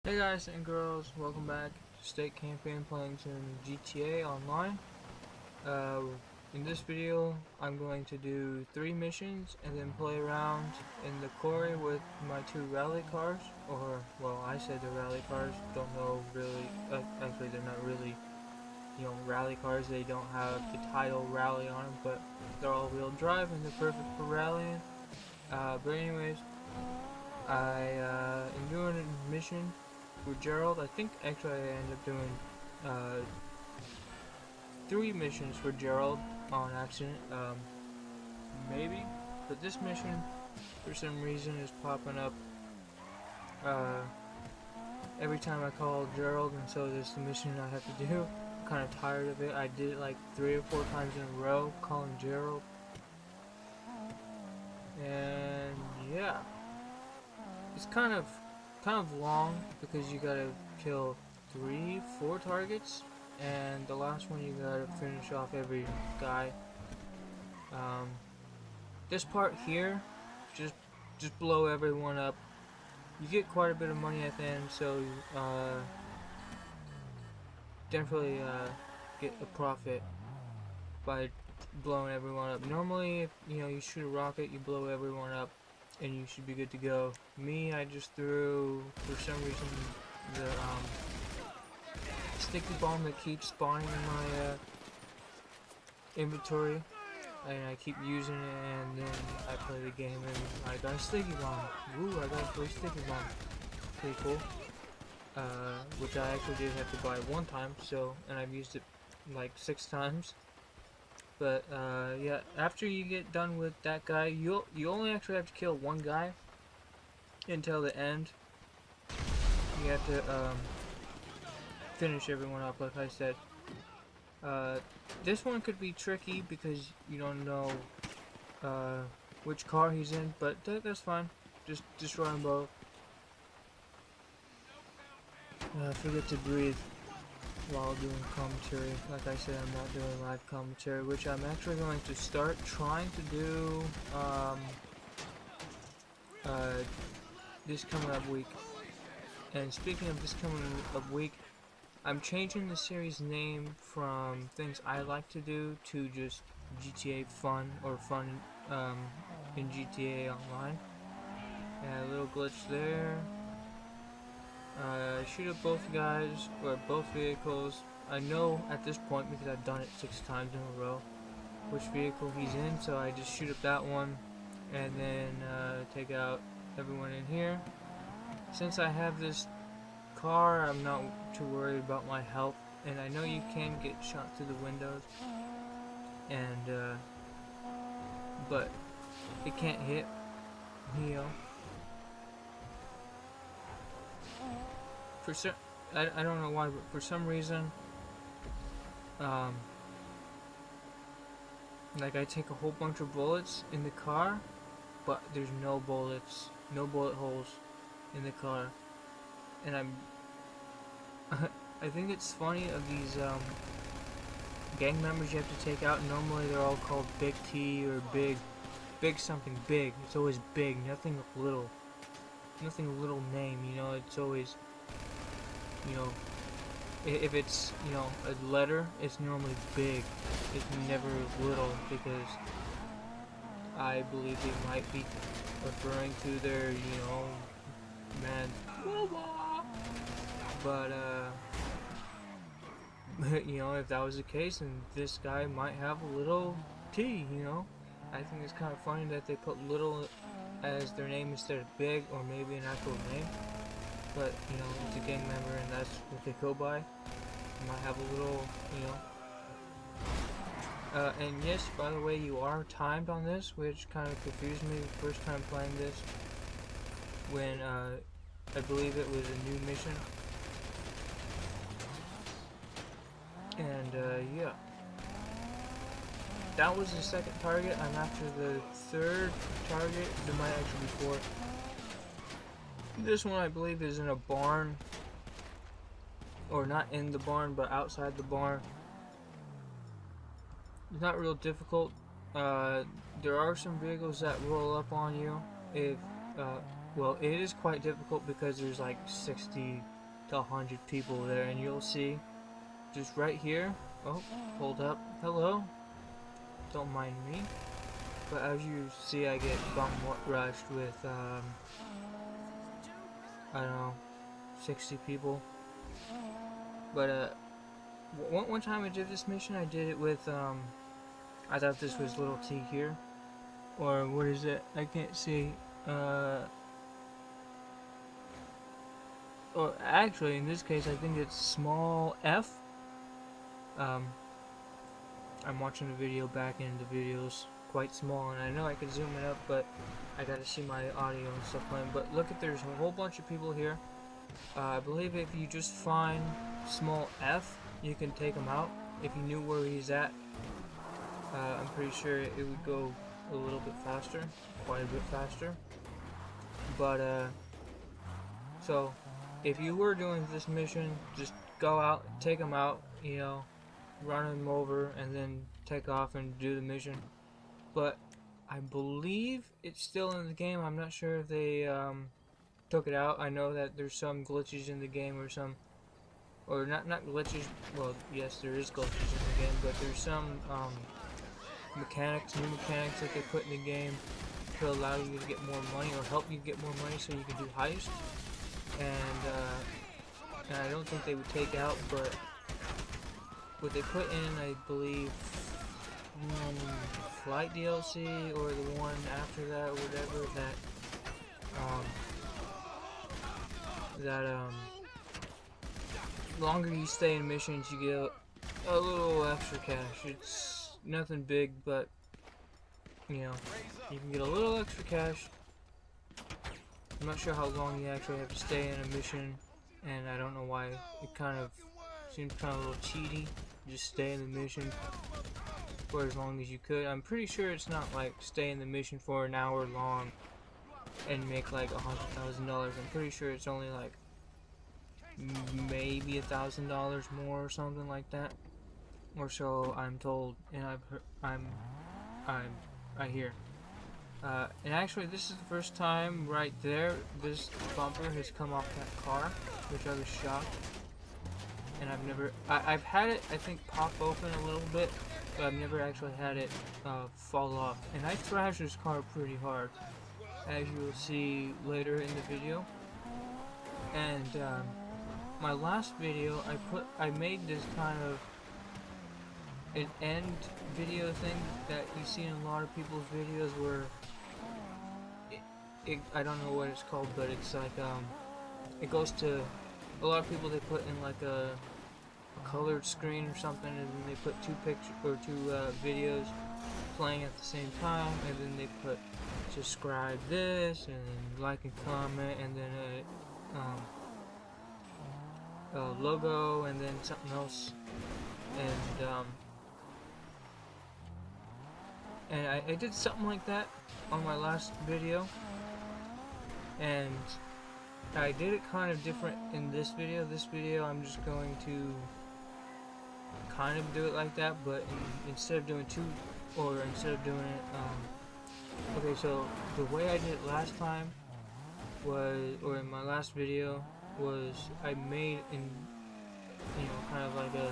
Hey guys and girls, welcome back to State Campaign playing some GTA Online. Uh, in this video, I'm going to do 3 missions and then play around in the quarry with my 2 rally cars. Or, well, I said they're rally cars, don't know really, actually they're not really, rally cars. They don't have the title rally on them, but they're all-wheel drive and they're perfect for rallying. But anyways, I am doing a mission for Gerald. I think actually I ended up doing uh, 3 missions for Gerald on accident, maybe. But this mission, for some reason, is popping up uh, every time I call Gerald, and so this is the mission I have to do. I'm kind of tired of it. I did it like 3 or 4 times in a row, calling Gerald. And yeah, it's kind of long because you gotta kill 3, 4 targets, and the last one you gotta finish off every guy. This part here, just blow everyone up. You get quite a bit of money at the end, so definitely get a profit by blowing everyone up. Normally, if you shoot a rocket, you blow everyone up, and you should be good to go. Me, I just threw, for some reason, the sticky bomb that keeps spawning in my inventory, and I keep using it, and then I play the game and I got a sticky bomb. Ooh, I got a free sticky bomb. Pretty cool. Which I actually did have to buy one time, so, and I've used it like 6 times. But yeah, after you get done with that guy, you only actually have to kill one guy until the end. You have to finish everyone up, like I said. This one could be tricky because you don't know which car he's in, but that's fine. Just destroy them both. Forget to breathe while doing commentary. Like I said, I'm not doing live commentary, which I'm actually going to start trying to do this coming up week. And speaking of this coming up week, I'm changing the series name from things I like to do to just GTA fun, or fun in GTA Online. Yeah, a little glitch there. Shoot up both guys, or both vehicles. I know at this point, because I've done it 6 times in a row, which vehicle he's in, so I just shoot up that one, and then take out everyone in here. Since I have this car, I'm not too worried about my health, and I know you can get shot through the windows, and but it can't hit, you know. For some, I don't know why, but for some reason, like I take a whole bunch of bullets in the car, but there's no bullets, no bullet holes in the car, and I'm I think it's funny of these gang members you have to take out. Normally they're all called Big T or Big something big. It's always big, nothing little name, it's always, if it's, a letter, it's normally big. It's never little, because I believe they might be referring to their, man, but if that was the case, then this guy might have a little T, I think it's kind of funny that they put little as their name instead of big, or maybe an actual name. But, it's a gang member and that's what they go by. You might have a little, and yes, by the way, you are timed on this, which kind of confused me the first time playing this, when, I believe it was a new mission. And, yeah. That was the second target. I'm after the third target. There might actually be 4. This one, I believe, is in a barn. Or not in the barn, but outside the barn. It's not real difficult. There are some vehicles that roll up on you if well, it is quite difficult because there's like 60 to 100 people there, and you'll see just right here. Oh, hold up. Hello. Don't mind me. But as you see, I get bum rushed with, I don't know, 60 people. But, one time I did this mission, I did it with, I thought this was little T here. Or what is it? I can't see. Or actually, in this case, I think it's small f. Um, I'm watching the video back, and the video's quite small, and I know I could zoom it up, but I gotta see my audio and stuff playing. But look at, there's a whole bunch of people here. I believe if you just find small f, you can take him out. If you knew where he's at, I'm pretty sure it would go a little bit faster, quite a bit faster. But so if you were doing this mission, just go out, take him out, you know, run him over, and then take off and do the mission. But I believe it's still in the game. I'm not sure if they took it out. I know that there's some glitches in the game, or some, or not glitches. Well, yes, there is glitches in the game, but there's some mechanics, new mechanics that they put in the game to allow you to get more money, or help you get more money so you can do heists. And I don't think they would take out, but what they put in, I believe, Flight DLC, or the one after that, or whatever, longer you stay in missions, you get a little extra cash. It's nothing big, but, you know, you can get a little extra cash. I'm not sure how long you actually have to stay in a mission, and I don't know why it kind of seems kind of a little cheaty. Just stay in the mission for as long as you could. I'm pretty sure it's not like stay in the mission for an hour long and make like $100,000. I'm pretty sure it's only like maybe $1,000 more or something like that, or so I'm told, and I hear. And actually, this is the first time right there this bumper has come off that car, which I was shocked. And I've had it, I think, pop open a little bit, but I've never actually had it fall off. And I thrashed this car pretty hard, as you will see later in the video. And my last video, I made this kind of an end video thing that you see in a lot of people's videos, where I don't know what it's called, but it's like it goes to a lot of people. They put in like a colored screen or something, and then they put two pictures or two videos playing at the same time, and then they put subscribe this, and then like and comment, and then a logo, and then something else, and I did something like that on my last video, and I did it kind of different in this video. This video I'm just going to kind of do it like that, but instead of doing okay, so the way I did it last time was, or in my last video, was I made kind of like a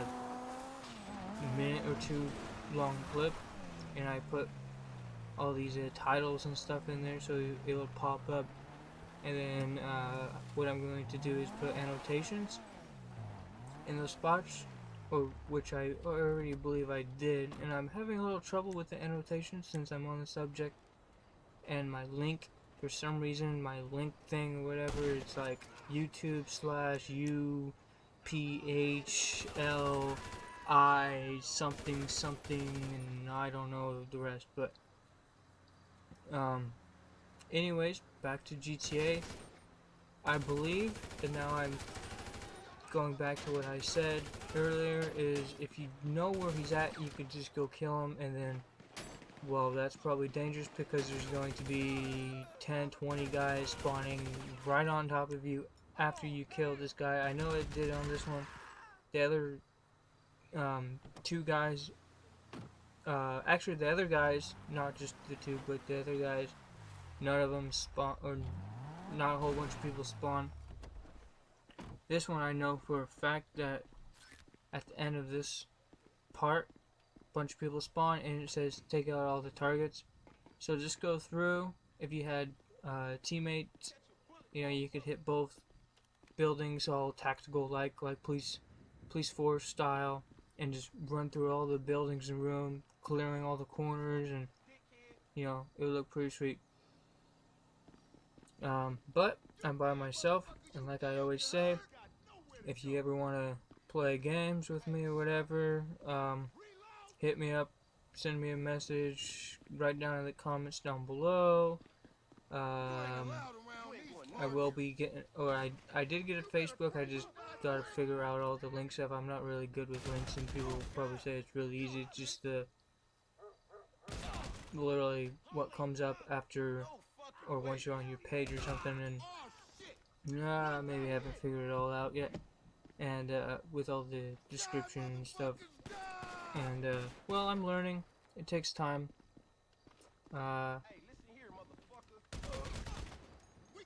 minute or two long clip, and I put all these titles and stuff in there so it will pop up. And then what I'm going to do is put annotations in those spots, or which I already believe I did, and I'm having a little trouble with the annotations since I'm on the subject, and my link, for some reason, my link thing or whatever, it's like YouTube/UPHLI something, and I don't know the rest, but anyways, back to GTA. I believe, and now I'm going back to what I said earlier, is if you know where he's at, you could just go kill him, and then, well, that's probably dangerous because there's going to be 10-20 guys spawning right on top of you after you kill this guy. I know it did on this one. The other two guys, actually the other guys, not just the two, but the other guys, none of them spawn, or not a whole bunch of people spawn. This one I know for a fact that at the end of this part, a bunch of people spawn and it says take out all the targets. So just go through. If you had teammates, you know, you could hit both buildings all tactical like police force style, and just run through all the buildings and room, clearing all the corners, and you know, it would look pretty sweet. But I'm by myself, and like I always say, if you ever want to play games with me or whatever, hit me up, send me a message, write down in the comments down below. I will be getting, or I did get a Facebook. I just gotta figure out all the link stuff. I'm not really good with links, and people will probably say it's really easy. It's just literally what comes up after, or once you're on your page or something, and maybe I haven't figured it all out yet. And with all the description and stuff, and well, I'm learning. It takes time. I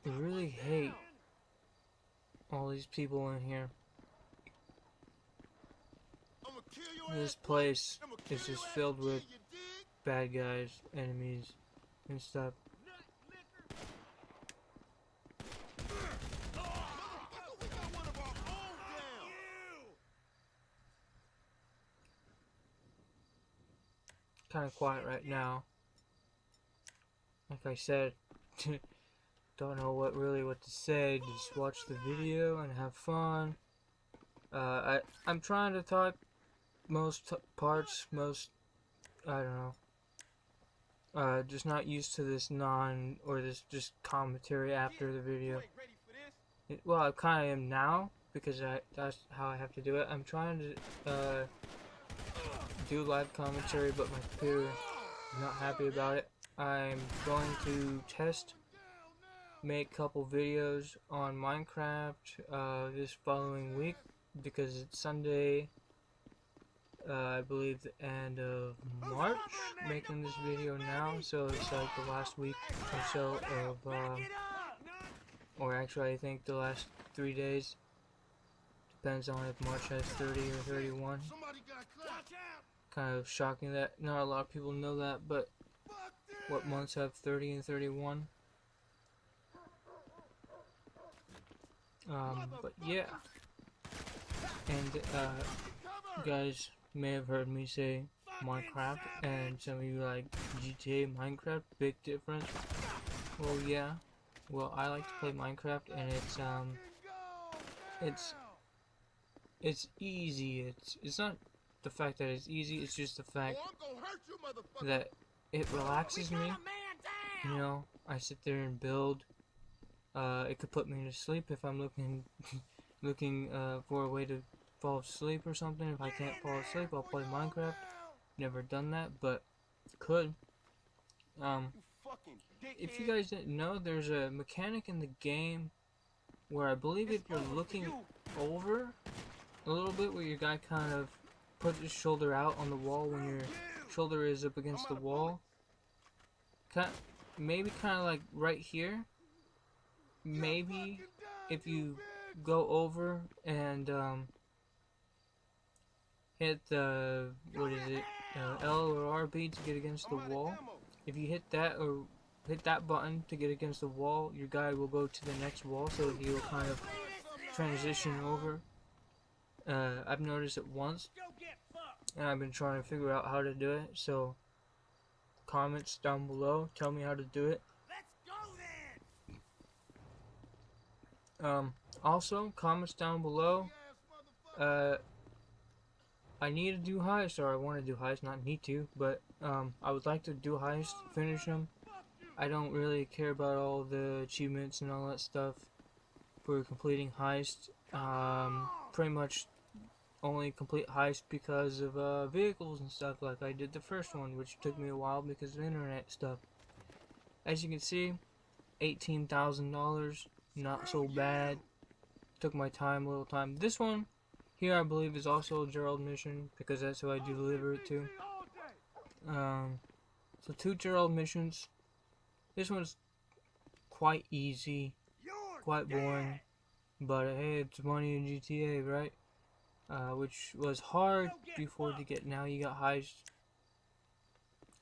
really hate all these people in here. This place is just filled with bad guys, enemies, and stuff. Kind of quiet right now. Like I said, don't know what to say. Just watch the video and have fun. I'm trying to talk most parts, I don't know. Just not used to this this just commentary after the video. Well, I kind of am now, because that's how I have to do it. I'm trying to do live commentary, but my computer is not happy about it. I'm going to make a couple videos on Minecraft this following week, because it's Sunday, I believe the end of March, making this video now, so it's like the last week or so of, or actually I think the last 3 days, depends on if March has 30 or 31. Kind of shocking that not a lot of people know that, but what months have 30 and 31? But yeah, and you guys may have heard me say Minecraft, and some of you like GTA, Minecraft, big difference. Well, yeah. Well, I like to play Minecraft, and it's easy. It's not the fact that it's easy. It's just the fact that it relaxes me. You know, I sit there and build. It could put me to sleep if I'm looking for a way to fall asleep or something. If I can't fall asleep, I'll play Minecraft. Never done that, but could. If you guys didn't know, there's a mechanic in the game where I believe if you're looking over a little bit, where your guy kind of puts his shoulder out on the wall when your shoulder is up against the wall, maybe kind of like right here. Maybe if you go over and hit the, what is it, L or RB to get against the wall. If you hit that, or hit that button to get against the wall, your guy will go to the next wall, so he will kind of transition over. I've noticed it once, and I've been trying to figure out how to do it, so comments down below, tell me how to do it. Also, comments down below, I need to do heist, or I want to do heist, not need to, but I would like to do heist, finish them. I don't really care about all the achievements and all that stuff for completing heist. Pretty much only complete heist because of vehicles and stuff, like I did the first one, which took me a while because of internet stuff. As you can see, $18,000, not so bad. Took my time, a little time. This one here, I believe, is also a Gerald mission, because that's who I do deliver it to. So 2 Gerald missions. This one's quite easy. quite boring, but hey, it's money in GTA, right? Which was hard before to get. Now you got heist,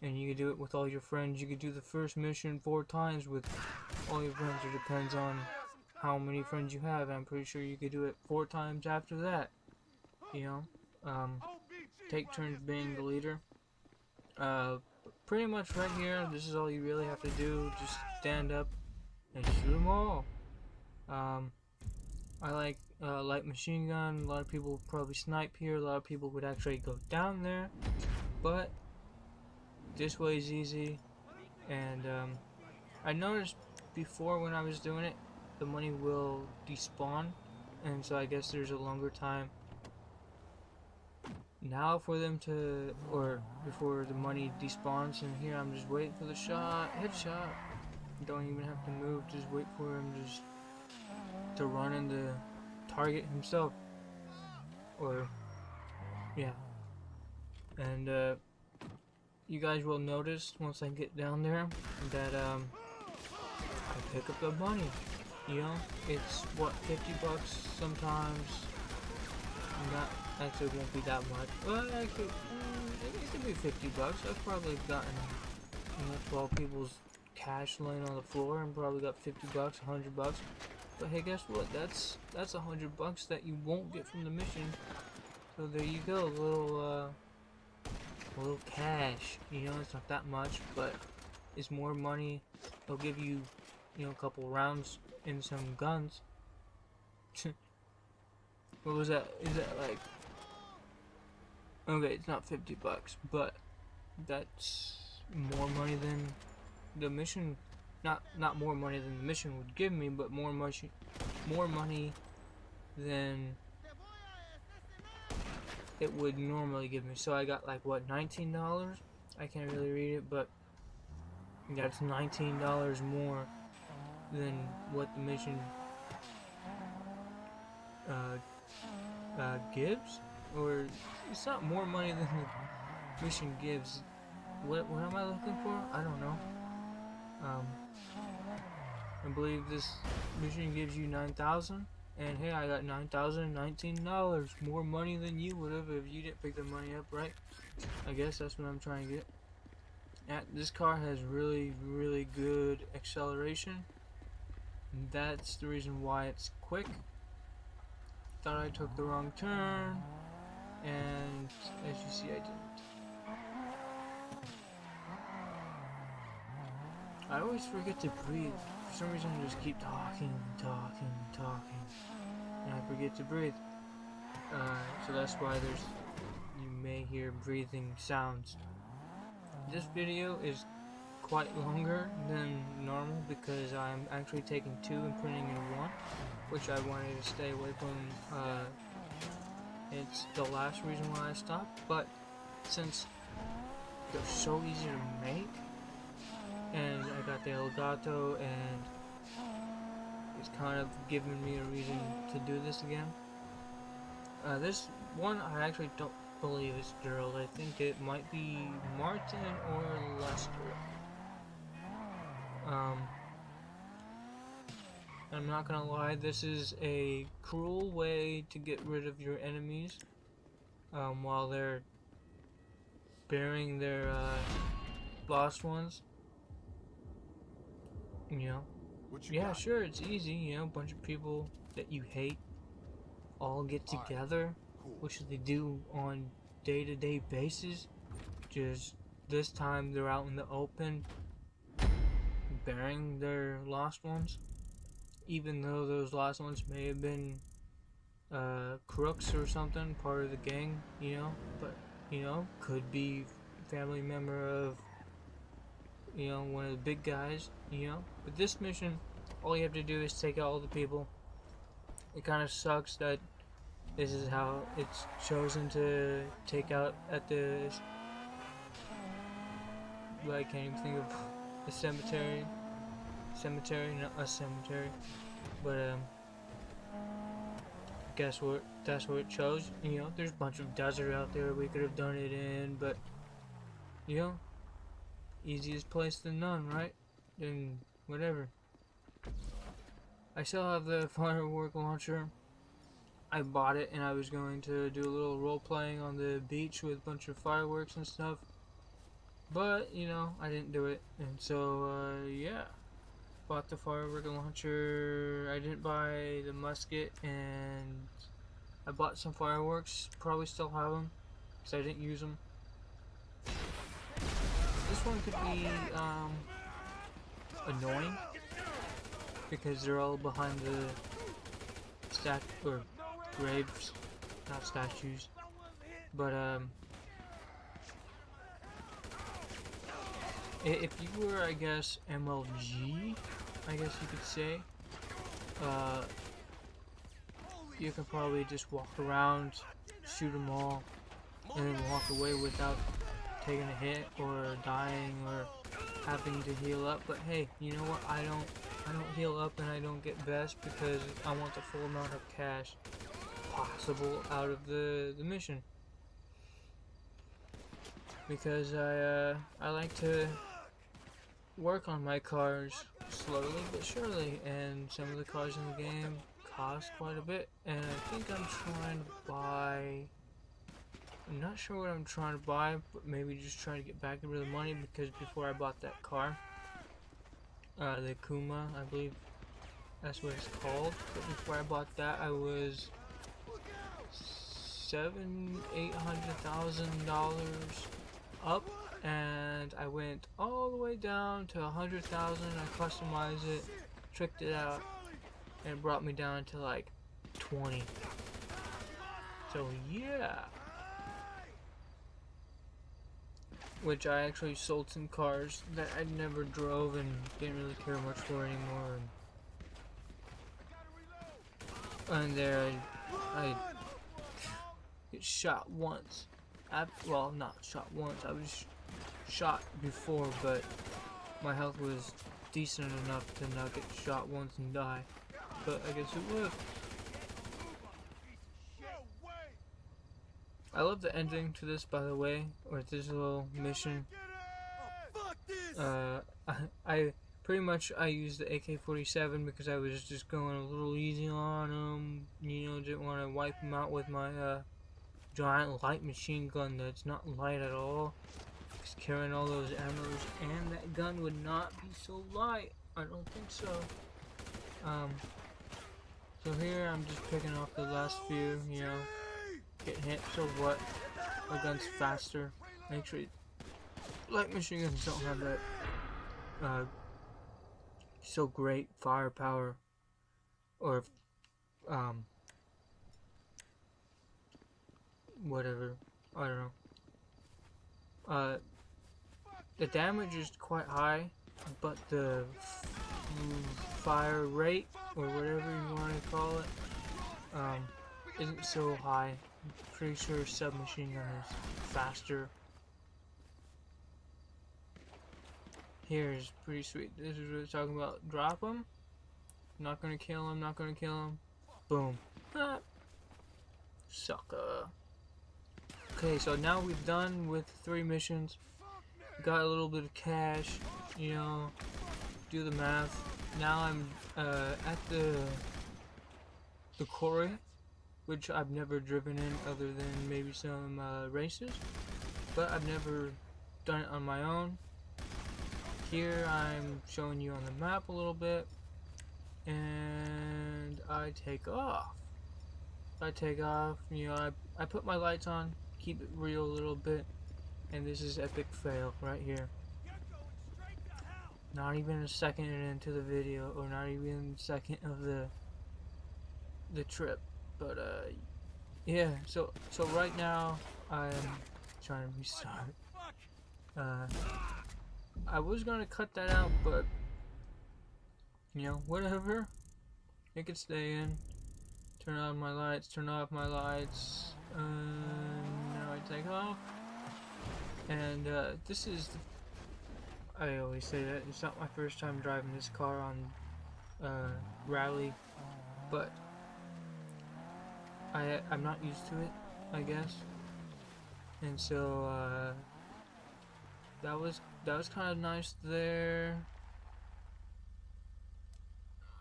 and you can do it with all your friends. You could do the first mission 4 times with all your friends. It depends on how many friends you have. I'm pretty sure you could do it 4 times after that. You know, take turns being the leader. Pretty much right here, this is all you really have to do. Just stand up and shoot them all. I like light machine gun. A lot of people probably snipe here. A lot of people would actually go down there, but this way is easy. And I noticed before when I was doing it, the money will despawn, and so I guess there's a longer time now for them to, or before the money despawns. And here I'm just waiting for the shot, headshot. Don't even have to move, just wait for him just to run into target himself. Or yeah. And you guys will notice once I get down there that I pick up the money. You know, it's what, 50 bucks sometimes. Not actually, it won't be that much. Well, actually, it could be 50 bucks. I've probably gotten 12 people's cash laying on the floor and probably got 50 bucks, 100 bucks. But hey, guess what? That's 100 bucks that you won't get from the mission. So there you go, a little cash. You know, it's not that much, but it's more money. They'll give you, a couple rounds in some guns. What was that? Is that like? Okay, it's not 50 bucks, but that's more money than the mission. Not more money than the mission would give me, but more money than it would normally give me. So I got like what, $19? I can't really read it, but that's $19 more than what the mission gives. Or it's not more money than the mission gives. What am I looking for? I don't know. I believe this mission gives you 9,000, and hey, I got $9,019 more money than you would have if you didn't pick the money up, right? I guess that's what I'm trying to get. This car has really, really good acceleration. That's the reason why it's quick. Thought I took the wrong turn, and as you see, I didn't. I always forget to breathe. For some reason, I just keep talking, and I forget to breathe. So that's why you may hear breathing sounds. This video is quite longer than normal because I'm actually taking 2 and putting in 1, which I wanted to stay away from. It's the last reason why I stopped, but since they're so easy to make, and I got the Elgato, and it's kind of given me a reason to do this again. This one I actually don't believe it's Gerald. I think it might be Martin or Lester. I'm not gonna lie, this is a cruel way to get rid of your enemies while they're burying their lost ones. Yeah, sure, it's easy, a bunch of people that you hate all get together, which they do on day-to-day basis. Just this time they're out in the open burying their lost ones, even though those lost ones may have been crooks or something, part of the gang, but could be family member of one of the big guys, But this mission, all you have to do is take out all the people. It kind of sucks that this is how it's chosen to take out at the, I can't even think of the cemetery, not a cemetery, but guess what, that's what it chose. There's a bunch of desert out there we could have done it in, but easiest place than none, right? And whatever. I still have the firework launcher. I bought it and I was going to do a little role playing on the beach with a bunch of fireworks and stuff. But, you know, I didn't do it. And so, yeah. Bought the firework launcher. I didn't buy the musket, and I bought some fireworks. Probably still have them because I didn't use them. This one could be annoying because they're all behind the or graves, not statues. But if you were, I guess, MLG, I guess you could say, you can probably just walk around, shoot them all, and then walk away without taking a hit or dying or having to heal up. But hey, you know what? I don't heal up and I don't get best because I want the full amount of cash possible out of the mission. Because I like to work on my cars slowly but surely, and some of the cars in the game cost quite a bit, and I think I'm trying to buy, I'm not sure what I'm trying to buy, but maybe just trying to get back into the money, because before I bought that car, the Kuma, I believe that's what it's called, but before I bought that I was $800,000 up, and I went all the way down to 100,000. I customized it, tricked it out, and it brought me down to like 20. So yeah, which I actually sold some cars that I never drove and didn't really care much for anymore. And there I get shot once. Well, not shot once. I was shot before, but my health was decent enough to not get shot once and die. But I guess it was. I love the ending to this, by the way, or this little mission. I pretty much I used the AK-47 because I was just going a little easy on them. You know, didn't want to wipe them out with my giant light machine gun that's not light at all. Just carrying all those ammos, and that gun would not be so light. I don't think so. So here I'm just picking off the last few, you know, getting hit, so what? My gun's faster. Actually, light machine guns don't have that so great firepower, or whatever. I don't know. The damage is quite high, but the fire rate, or whatever you want to call it, isn't so high. I'm pretty sure submachine gun is faster. Here is pretty sweet. This is what it's talking about. Drop him. Not gonna kill him. Not gonna kill him. Boom. Ah. Sucker. Okay, so now we've done with 3 missions. Got a little bit of cash. You know, do the math. Now I'm at the quarry, which I've never driven in other than maybe some races, but I've never done it on my own. Here I'm showing you on the map a little bit, and I take off. You know, I put my lights on, keep it real a little bit, and this is epic fail right here. Not even a second into the video, or not even a second of the trip, but yeah. So right now I'm trying to restart. I was gonna cut that out, but you know, whatever. It could stay in. Turn on my lights. Turn off my lights. Now I take off. And this is I always say that it's not my first time driving this car on rally, but I'm not used to it, I guess. And so that was kind of nice there.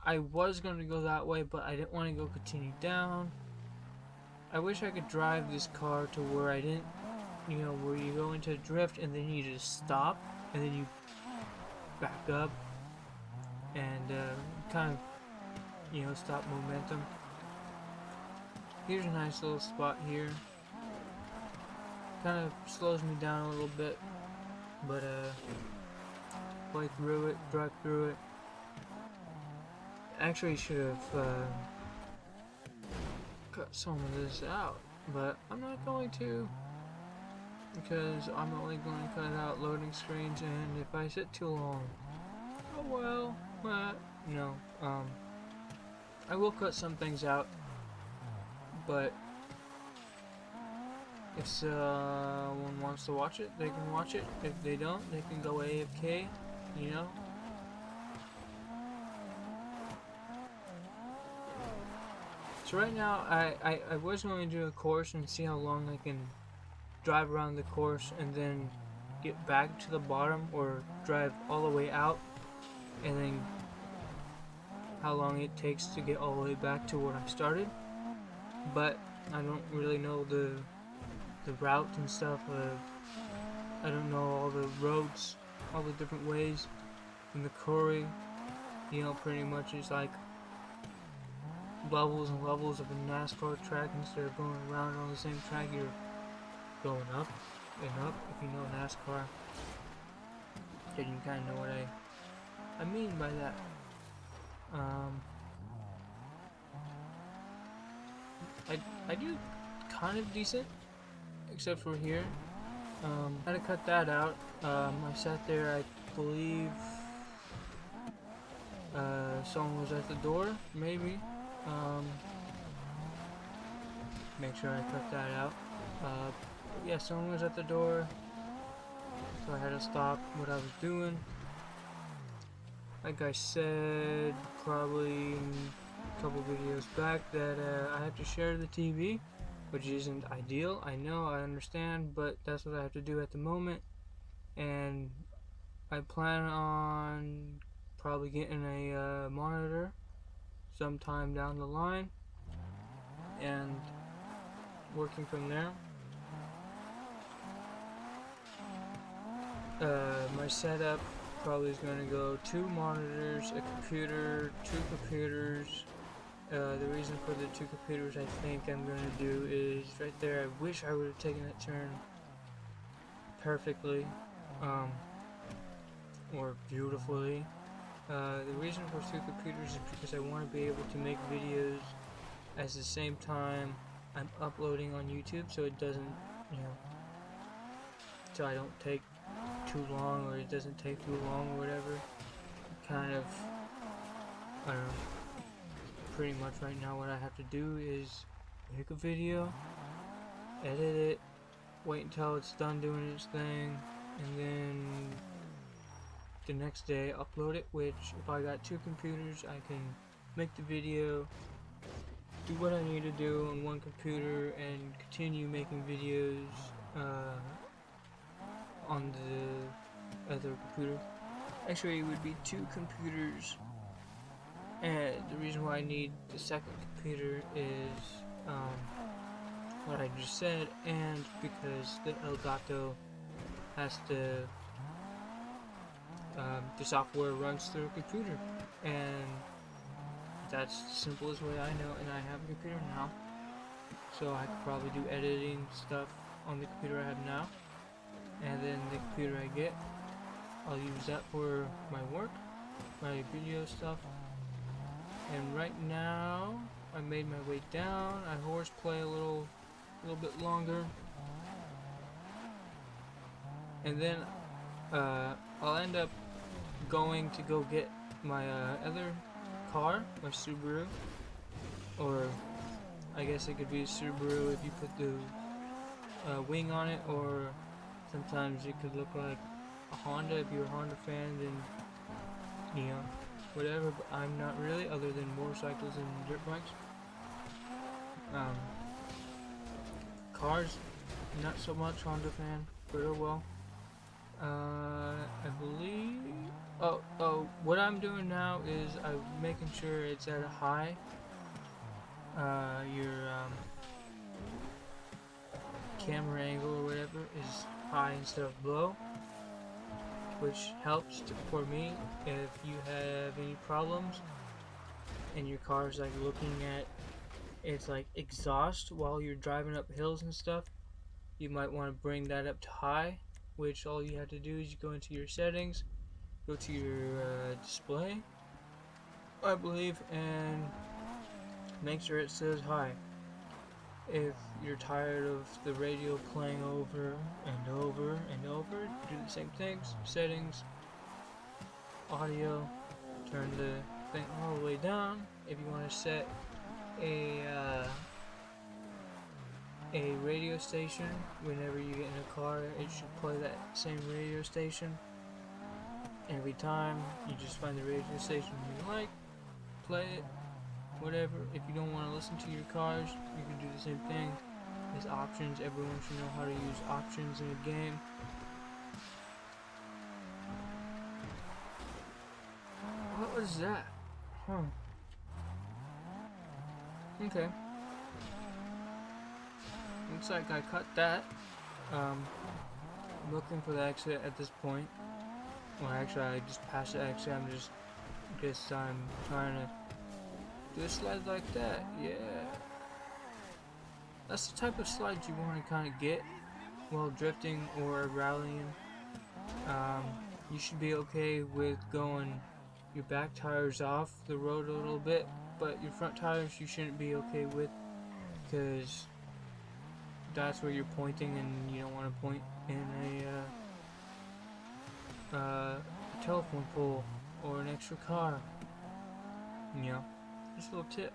I was going to go that way, but I didn't want to go continue down. I wish I could drive this car to where I didn't, you know, where you go into a drift and then you just stop and then you back up and kind of, you know, stop momentum. Here's a nice little spot here. Kind of slows me down a little bit, but play through it, drive through it. Actually should have cut some of this out, but I'm not going to, because I'm only going to cut out loading screens, and if I sit too long, oh well, no, I will cut some things out, but if someone wants to watch it, they can watch it. If they don't, they can go AFK, you know. So right now, I was going to do a course and see how long I can drive around the course and then get back to the bottom, or drive all the way out and then how long it takes to get all the way back to where I started. But I don't really know the route and stuff. I don't know all the roads, all the different ways in the quarry. You know, pretty much it's like levels and levels of a NASCAR track. Instead of going around on the same track, you're going up and up. If you know NASCAR, then you kind of know what I mean by that. I do kind of decent, except for here. I had to cut that out. I sat there, I believe someone was at the door, maybe. Make sure I cut that out. Yeah, someone was at the door, so I had to stop what I was doing. Like I said, probably a couple videos back, that I have to share the TV, which isn't ideal. I know, I understand, but that's what I have to do at the moment. And I plan on probably getting a monitor sometime down the line and working from there. My setup probably is going to go 2 monitors, a computer, 2 computers. The reason for the 2 computers I think I'm going to do is right there. I wish I would have taken that turn perfectly, or beautifully. The reason for 2 computers is because I want to be able to make videos at the same time I'm uploading on YouTube, so it doesn't, you know, so I don't take too long, or it doesn't take too long, or whatever. Kind of, I don't know. Pretty much right now what I have to do is make a video, edit it, wait until it's done doing its thing, and then the next day upload it, which if I got 2 computers, I can make the video, do what I need to do on one computer, and continue making videos on the other computer. Actually, it would be 2 computers, and the reason why I need the second computer is what I just said, and because the Elgato has to, the software runs through a computer, and that's the simplest way I know, and I have a computer now, so I could probably do editing stuff on the computer I have now, and then the computer I get, I'll use that for my work, my video stuff. And right now, I made my way down. I horseplay a little bit longer, and then I'll end up going to go get my other car, my Subaru, or I guess it could be a Subaru if you put the wing on it, or sometimes it could look like a Honda if you're a Honda fan, then you know, whatever, but I'm not really, other than motorcycles and dirt bikes. Cars, not so much Honda fan, but oh well. I believe. What I'm doing now is I'm making sure it's at a high. Your camera angle or whatever is high instead of low, which helps for me if you have any problems and your car's like looking at its like exhaust while you're driving up hills and stuff. You might want to bring that up to high, which all you have to do is you go into your settings, go to your display, I believe, and make sure it says high. If you're tired of the radio playing over and over and over, do the same things. Settings, audio, turn the thing all the way down. If you want to set a radio station, whenever you get in a car, it should play that same radio station. Every time, you just find the radio station you like, play it, whatever. If you don't want to listen to your cars, you can do the same thing. There's options. Everyone should know how to use options in a game. What was that? Huh. Okay. Looks like I cut that. I'm looking for the exit at this point. Well, actually, I just passed the exit. I'm trying to do a slide like that. Yeah. That's the type of slide you want to kind of get while drifting or rallying. You should be okay with going your back tires off the road a little bit, but your front tires you shouldn't be okay with, because that's where you're pointing and you don't want to point in a telephone pole or an extra car. You know, just a little tip.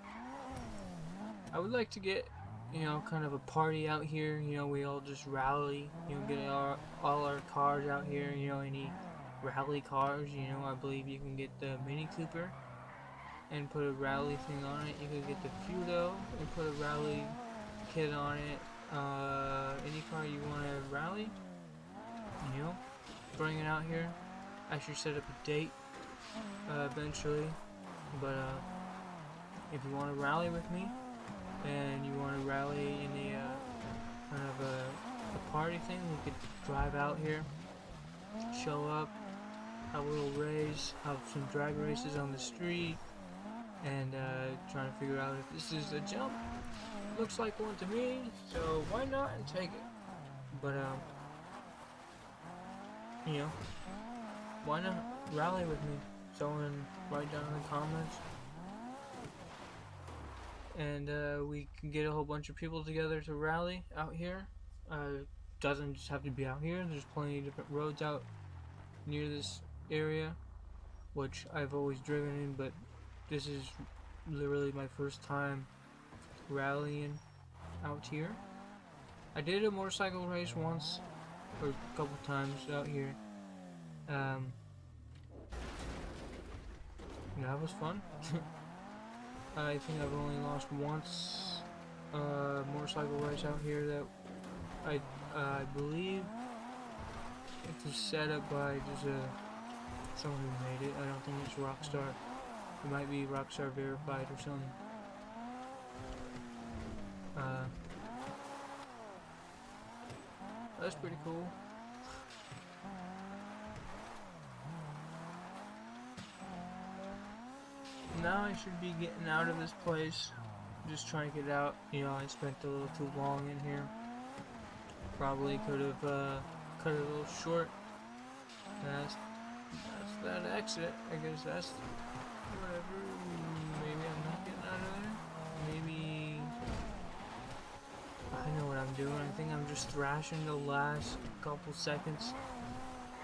I would like to get, kind of a party out here. We all just rally, get all our cars out here, any rally cars. I believe you can get the Mini Cooper and put a rally thing on it. You can get the Fudo and put a rally kit on it. Any car you want to rally, bring it out here. I should set up a date eventually, but if you want to rally with me and you want to rally in a kind of a party thing, we could drive out here, show up, have a little race, have some drag races on the street, and trying to figure out if this is a jump. Looks like one to me, so why not and take it? But why not rally with me? Someone write down in the comments, and we can get a whole bunch of people together to rally out here. Doesn't just have to be out here. There's plenty of different roads out near this area, which I've always driven in, but this is literally my first time rallying out here. I did a motorcycle race once, or a couple times out here. That was fun. I think I've only lost once motorcycle race out here that I believe it was set up by just someone who made it. I don't think it's Rockstar. It might be Rockstar Verified or something. That's pretty cool. Now I should be getting out of this place. Just trying to get out. I spent a little too long in here. Probably could have cut it a little short. That's that exit. I guess that's whatever. Maybe I'm not getting out of there. Maybe I know what I'm doing. I think I'm just thrashing the last couple seconds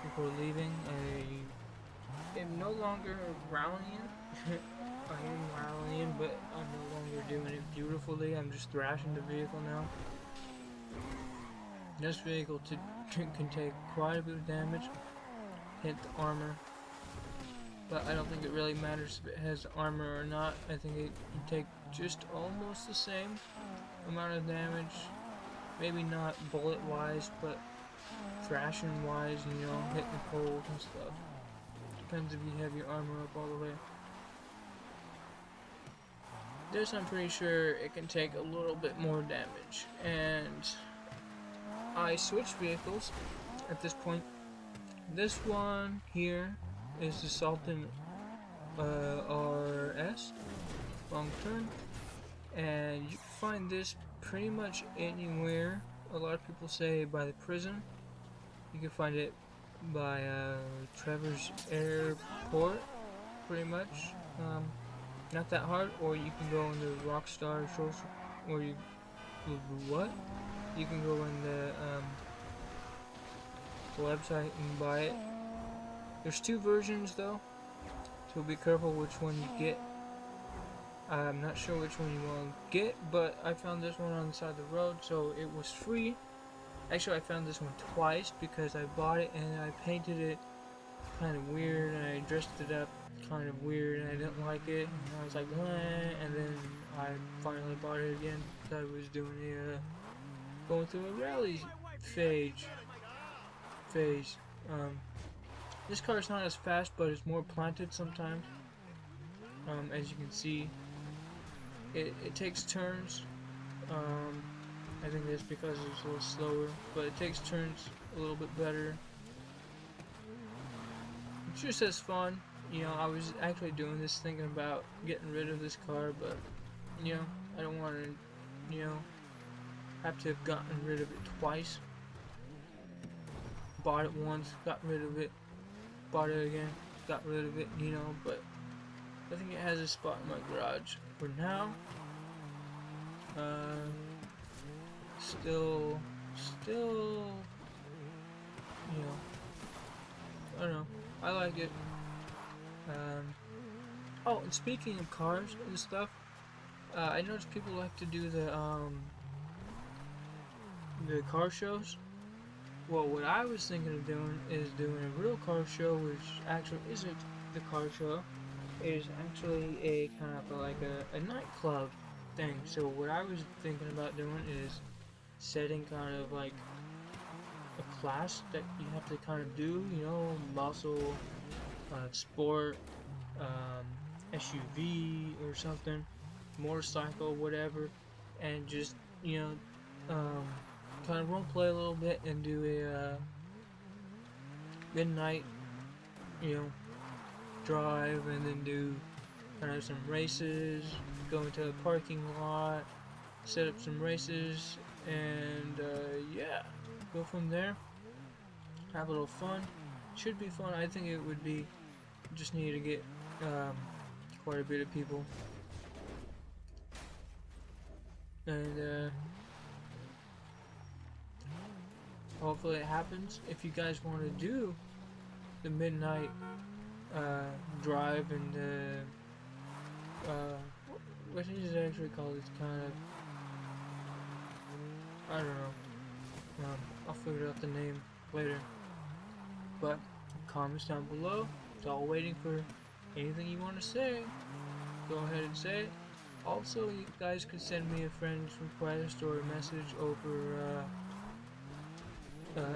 before leaving. I am no longer rallying. I am rallying, but I'm no longer doing it beautifully. I'm just thrashing the vehicle now. This vehicle can take quite a bit of damage, hit the armor, but I don't think it really matters if it has armor or not. I think it can take just almost the same amount of damage. Maybe not bullet-wise, but thrashing wise, you know, hitting the poles and stuff. Depends if you have your armor up all the way. This, I'm pretty sure it can take a little bit more damage. And I switched vehicles at this point. This one here is the Sultan RS, long turn. And you can find this pretty much anywhere. A lot of people say by the prison. You can find it by Trevor's Airport, pretty much. Not that hard. Or you can go in the Rockstar social, or you what? You can go in the website and buy it. There's two versions though, so be careful which one you get. I'm not sure which one you want to get, but I found this one on the side of the road, so it was free. Actually, I found this one twice because I bought it and I painted it kind of weird and I dressed it up kind of weird and I didn't like it. And I was like, eh, and then I finally bought it again because I was doing going through a rally phase. This car is not as fast, but it's more planted sometimes. As you can see, it takes turns. I think that's because it's a little slower, but it takes turns a little bit better. It's just as fun. You know, I was actually doing this thinking about getting rid of this car, but, you know, I don't want to, you know, have to have gotten rid of it twice. Bought it once, got rid of it, bought it again, got rid of it, you know, but I think it has a spot in my garage for now. Still, you know, I don't know, I like it. Oh, and speaking of cars and stuff, I noticed people like to do the car shows. Well, what I was thinking of doing is doing a real car show, which actually isn't the car show. It is actually a kind of like a nightclub thing. So what I was thinking about doing is setting kind of like a class that you have to kind of do, you know, muscle, sport, SUV or something, motorcycle, whatever, and just, you know, kind of role play a little bit and do a midnight, you know, drive, and then do kind of some races, go into a parking lot, set up some races, and yeah, go from there, have a little fun. Should be fun. I think it would be. Just need to get quite a bit of people, and hopefully it happens. If you guys want to do the midnight drive and what is it actually called? It's kind of, I don't know. I'll figure out the name later. But comments down below. It's all waiting for anything you want to say. Go ahead and say it. Also, you guys could send me a friend's request or a message over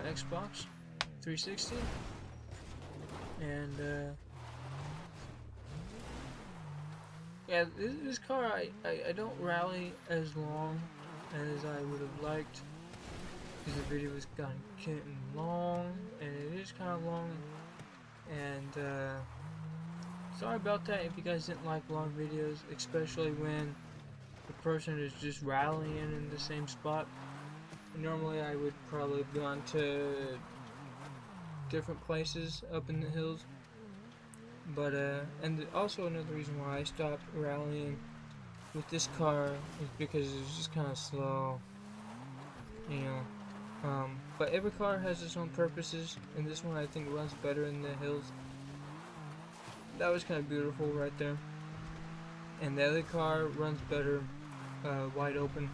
Xbox 360. And yeah, this car I don't rally as long as I would have liked, because the video was kind of getting long, and it is kind of long, and sorry about that if you guys didn't like long videos, especially when the person is just rallying in the same spot. Normally I would probably have gone to different places up in the hills, but and also another reason why I stopped rallying with this car is because it's just kind of slow, you know. But every car has its own purposes, and this one I think runs better in the hills. That was kind of beautiful right there. And the other car runs better wide open,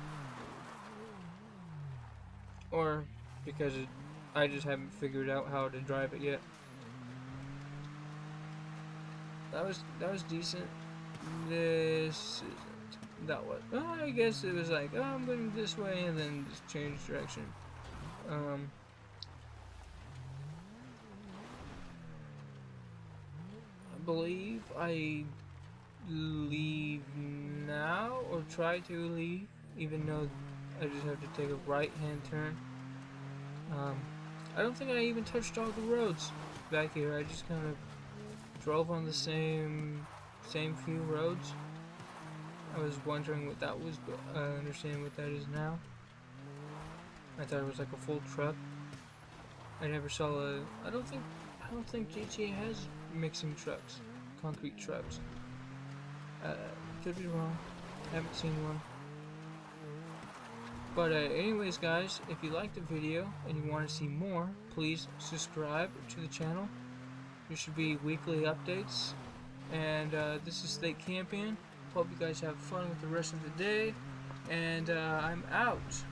or because I just haven't figured out how to drive it yet. That was decent. This isn't. That was. I guess it was like, oh, I'm going this way, and then just change direction. believe I leave now, or try to leave, even though I just have to take a right-hand turn. I don't think I even touched all the roads back here. I just kind of drove on the same few roads. I was wondering what that was, but I understand what that is now. I thought it was like a full truck. I never saw a. I don't think GTA has mixing trucks, concrete trucks. Could be wrong. Haven't seen one. But anyways, guys, if you liked the video and you want to see more, please subscribe to the channel. There should be weekly updates. And this is State Campion. Hope you guys have fun with the rest of the day. And I'm out.